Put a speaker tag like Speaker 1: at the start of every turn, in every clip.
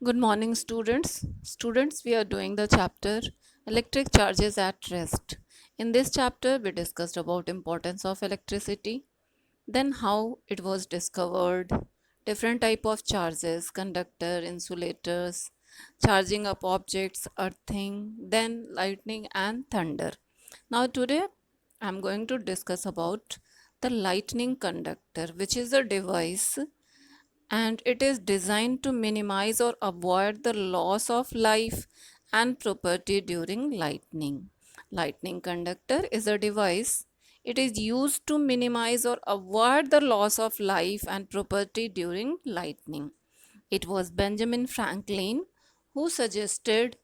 Speaker 1: Good morning, students. Students, we are doing the chapter Electric Charges at Rest. In this chapter, we discussed about importance of electricity, then how it was discovered, different type of charges, conductor, insulators, charging up objects, earthing, then lightning and thunder. Now today, I am going to discuss about the lightning conductor, which is a device and it is designed to minimize or avoid the loss of life and property during lightning. Lightning conductor is a device. It is used to minimize or avoid the loss of life and property during lightning. It was Benjamin Franklin who suggested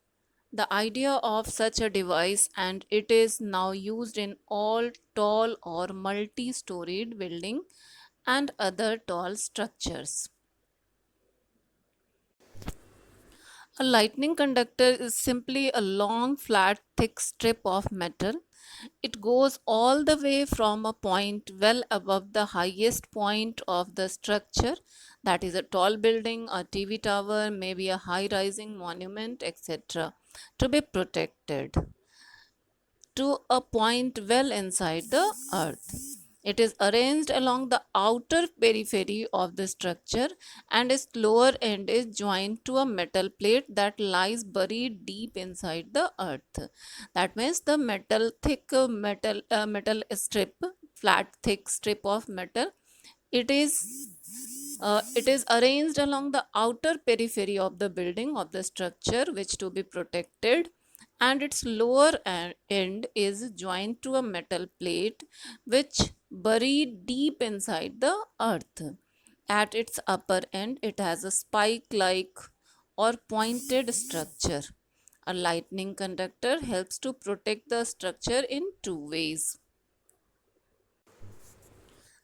Speaker 1: the idea of such a device, and it is now used in all tall or multi-storied building and other tall structures. A lightning conductor is simply a long, flat, thick strip of metal. It goes all the way from a point well above the highest point of the structure, that is, a tall building, a TV tower, maybe a high rising monument, etc., to be protected to a point well inside the earth. It is arranged along the outer periphery of the structure and its lower end is joined to a metal plate that lies buried deep inside the earth. That means the metal thick metal strip, flat thick strip of metal. It is arranged along the outer periphery of the building of the structure which to be protected, and its lower end is joined to a metal plate which buried deep inside the earth. At its upper end it has a spike like or pointed structure. A lightning conductor helps to protect the structure in two ways.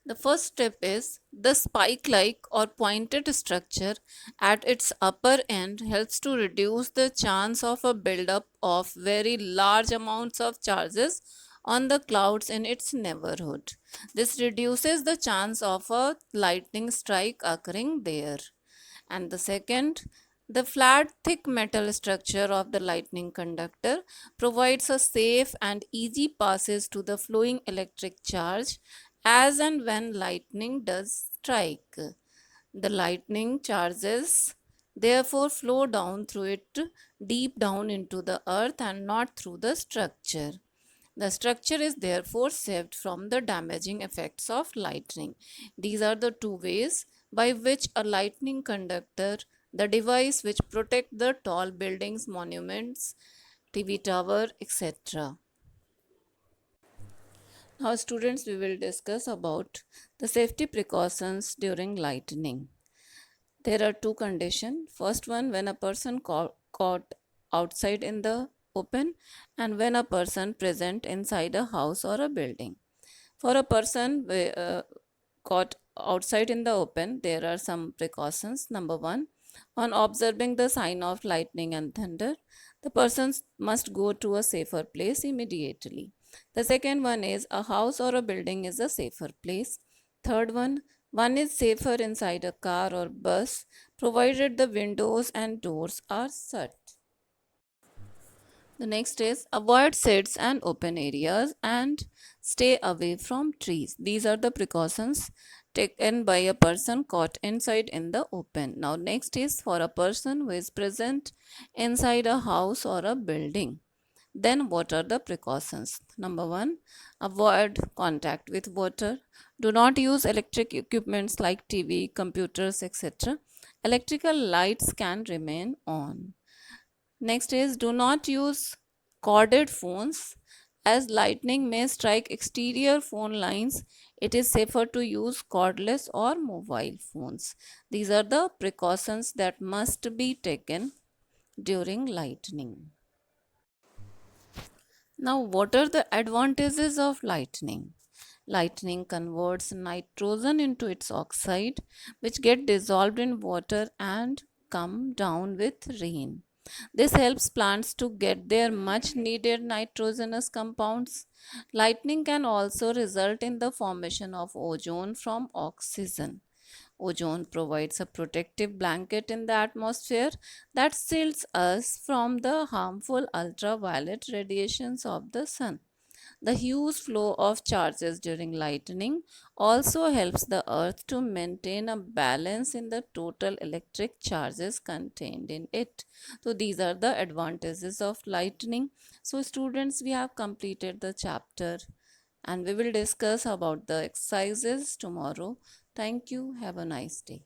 Speaker 1: The first step is the spike like or pointed structure at its upper end helps to reduce the chance of a buildup of very large amounts of charges on the clouds in its neighborhood. This reduces the chance of a lightning strike occurring there. And the second, the flat, thick metal structure of the lightning conductor provides a safe and easy passage to the flowing electric charge as and when lightning does strike. The lightning charges therefore flow down through it deep down into the earth and not through the structure. The structure is therefore saved from the damaging effects of lightning. These are the two ways by which a lightning conductor, the device which protect the tall buildings, monuments, TV tower, etc. Now students, we will discuss about the safety precautions during lightning. There are two conditions. First one, when a person caught outside in the open, and when a person present inside a house or a building. For a person caught outside in the open, there are some precautions. Number one, on observing the sign of lightning and thunder, the person must go to a safer place immediately. The second one is a house or a building is a safer place. Third one is safer inside a car or bus provided the windows and doors are shut. The next is avoid shades and open areas and stay away from trees. These are the precautions taken by a person caught inside in the open. Now next is for a person who is present inside a house or a building. Then what are the precautions? Number one, avoid contact with water. Do not use electric equipments like TV, computers, etc. Electrical lights can remain on. Next is do not use corded phones as lightning may strike exterior phone lines. It is safer to use cordless or mobile phones. These are the precautions that must be taken during lightning. Now, what are the advantages of lightning? Lightning converts nitrogen into its oxide, which get dissolved in water and come down with rain. This helps plants to get their much needed nitrogenous compounds. Lightning can also result in the formation of ozone from oxygen. Ozone provides a protective blanket in the atmosphere that shields us from the harmful ultraviolet radiations of the sun. The huge flow of charges during lightning also helps the earth to maintain a balance in the total electric charges contained in it. So these are the advantages of lightning. So students, we have completed the chapter and we will discuss about the exercises tomorrow. Thank you. Have a nice day.